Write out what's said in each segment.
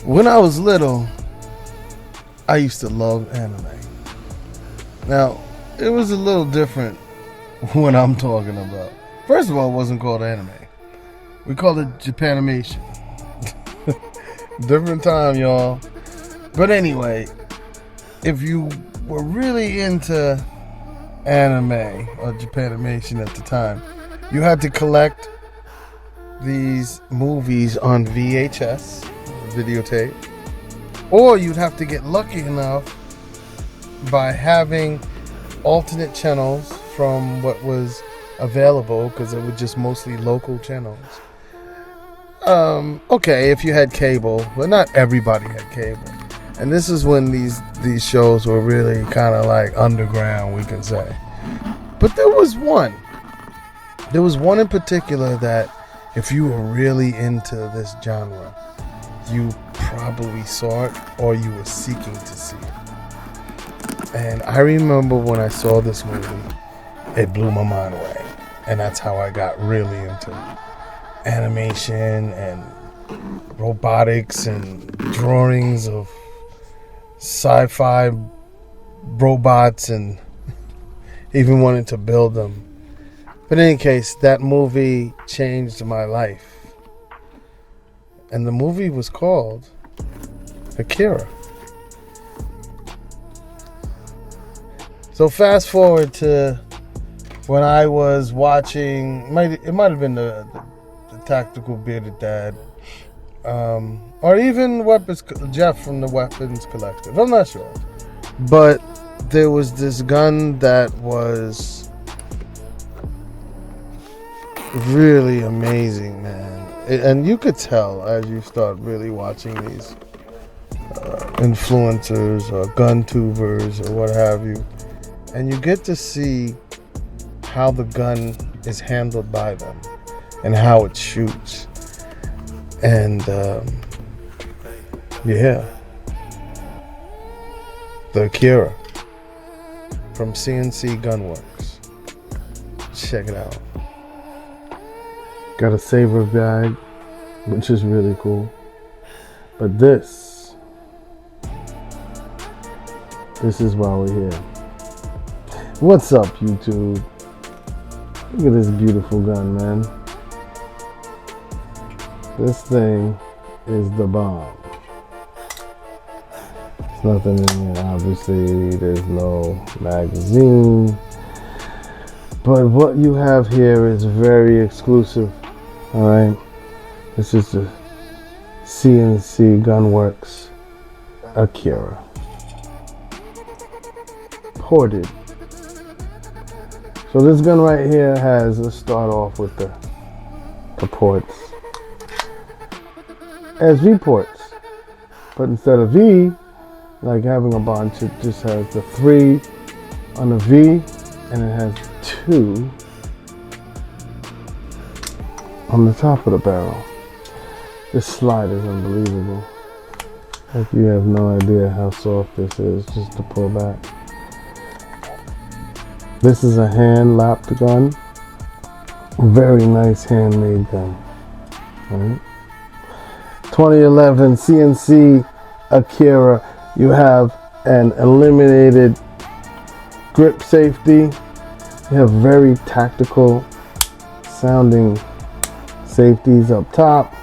When I was little, I used to love anime. Now, it was a little different when I'm talking about. First of all, it wasn't called anime. We called it Japanimation. Different time, y'all. But anyway, if you were really into anime or Japanimation at the time, you had to collect these movies on VHS, videotape, or you'd have to get lucky enough by having alternate channels from what was available, because it was just mostly local channels. Okay, if you had cable, but not everybody had cable. And this is when these shows were really kind of like underground, we can say. But there was one in particular that if you were really into this genre, you probably saw it or you were seeking to see it. And I remember when I saw this movie, it blew my mind away. And that's how I got really into animation and robotics and drawings of sci-fi robots, and even wanted to build them. But in any case, that movie changed my life. And the movie was called Akira. So fast forward to when I was watching, it might have been the Tactical Bearded Dad, or even Jeff from the Weapons Collective. I'm not sure. But there was this gun that was really amazing, man. And you could tell as you start really watching these influencers or gun tubers or what have you, and you get to see how the gun is handled by them and how it shoots. And yeah, the Akira from CNC Gunworks. Check it out. Got a saver bag, which is really cool. But this is why we're here. What's up, YouTube? Look at this beautiful gun, man. This thing is the bomb. There's nothing in here, obviously. There's no magazine. But what you have here is very exclusive. Alright, this is the CNC Gunworks Akira. Ported. So this gun right here has, let's start off with the ports. It has V ports, but instead of V, like having a bunch, it just has the 3 on the V, and it has 2 on the top of the barrel. This slide is unbelievable. Like, you have no idea how soft this is just to pull back. This is a hand-lapped gun. Very nice handmade gun. Right? 2011 CNC Akira. You have an eliminated grip safety. You have very tactical sounding safeties up top.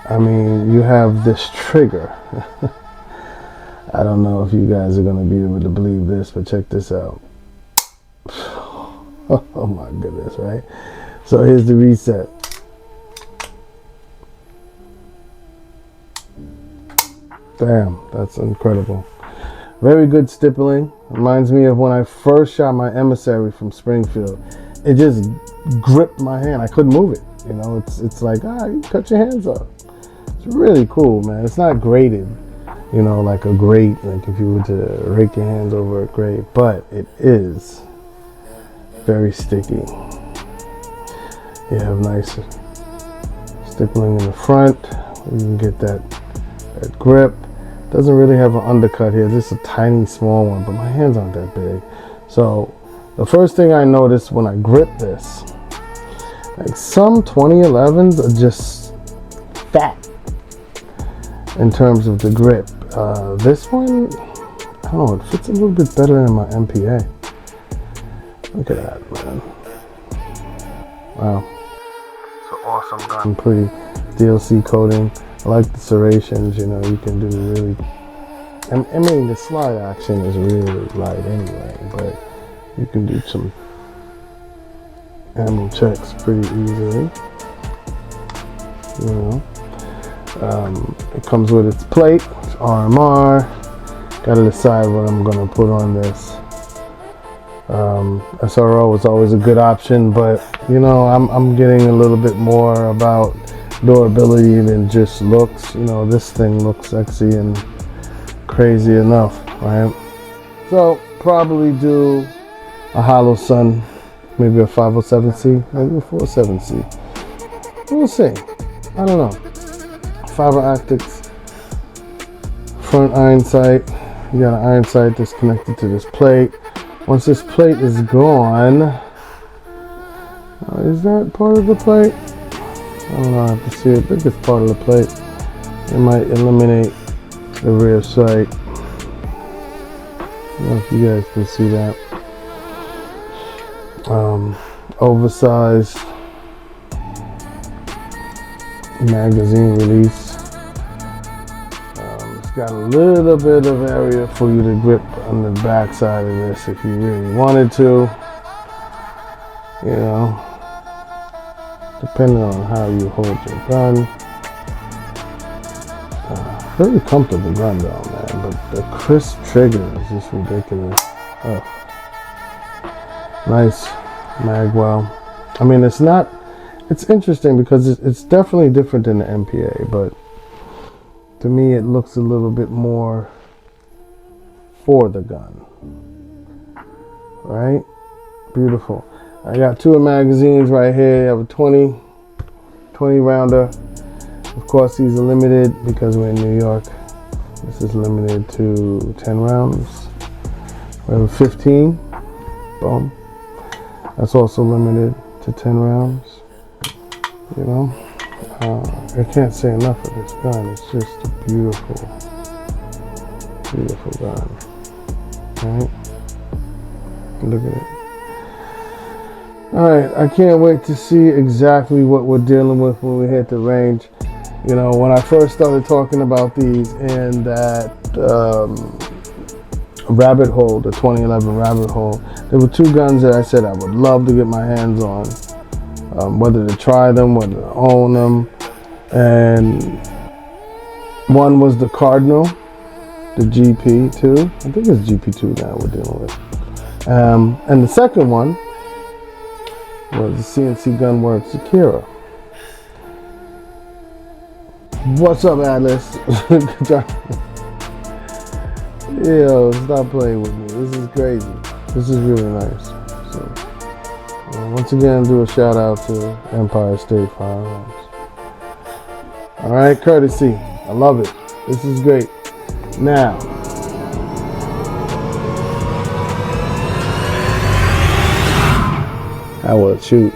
I mean, you have this trigger. I don't know if you guys are going to be able to believe this, but check this out. Oh my goodness, right? So here's the reset. Damn, that's incredible. Very good stippling. Reminds me of when I first shot my emissary from Springfield. It just gripped my hand. I couldn't move it. You know, it's like, you cut your hands off. It's really cool, man. It's not grated, you know, like a grate, like if you were to rake your hands over a grate, but it is very sticky. You have nice stippling in the front. You can get that grip. Doesn't really have an undercut here. Just a tiny small one, but my hands aren't that big. So the first thing I noticed when I grip this, like some 2011s are just fat in terms of the grip. This one, I don't know, it fits a little bit better than my MPA. Look at that, man. Wow. It's an awesome gun. Pretty DLC coating. I like the serrations, you know, you can do really, I mean, the slide action is really light anyway, but you can do some ammo checks pretty easily, you know. It comes with its plate, it's RMR. Gotta decide what I'm gonna put on this. SRO is always a good option, but you know, I'm getting a little bit more about durability than just looks. You know, this thing looks sexy and crazy enough, right? So probably do a hollow sun, maybe a 507C, maybe a 47C. We'll see. I don't know. Fiber optics, front iron sight. You got an iron sight that's connected to this plate. Once this plate is gone, is that part of the plate? I don't know, I have to see it. I think it's part of the plate. It might eliminate the rear sight. I don't know if you guys can see that. Oversized magazine release. It's got a little bit of area for you to grip on the back side of this if you really wanted to. You know, depending on how you hold your gun. Very comfortable gun though, man, but the crisp trigger is just ridiculous. Oh. Nice magwell. I mean, it's interesting because it's definitely different than the MPA, but to me it looks a little bit more for the gun, right? Beautiful. I got two magazines right here. You have a 20 rounder. Of course, these are limited because we're in New York. This is limited to 10 rounds. We have a 15. Boom. That's also limited to 10 rounds. You know, I can't say enough of this gun. It's just a beautiful, beautiful gun. Right? Look at it. Alright, I can't wait to see exactly what we're dealing with when we hit the range. You know, when I first started talking about these in that rabbit hole, the 2011 rabbit hole, there were two guns that I said I would love to get my hands on. Whether to try them, whether to own them. And one was the Cardinal, the GP2. I think it's GP2 now we're dealing with. And the second one was the CNC Gunworks Akira. What's up, Atlas? Yo, stop playing with me. This is crazy. This is really nice. So, once again, do a shout out to Empire State Firearms. All right, courtesy. I love it. This is great. Now, I will shoot.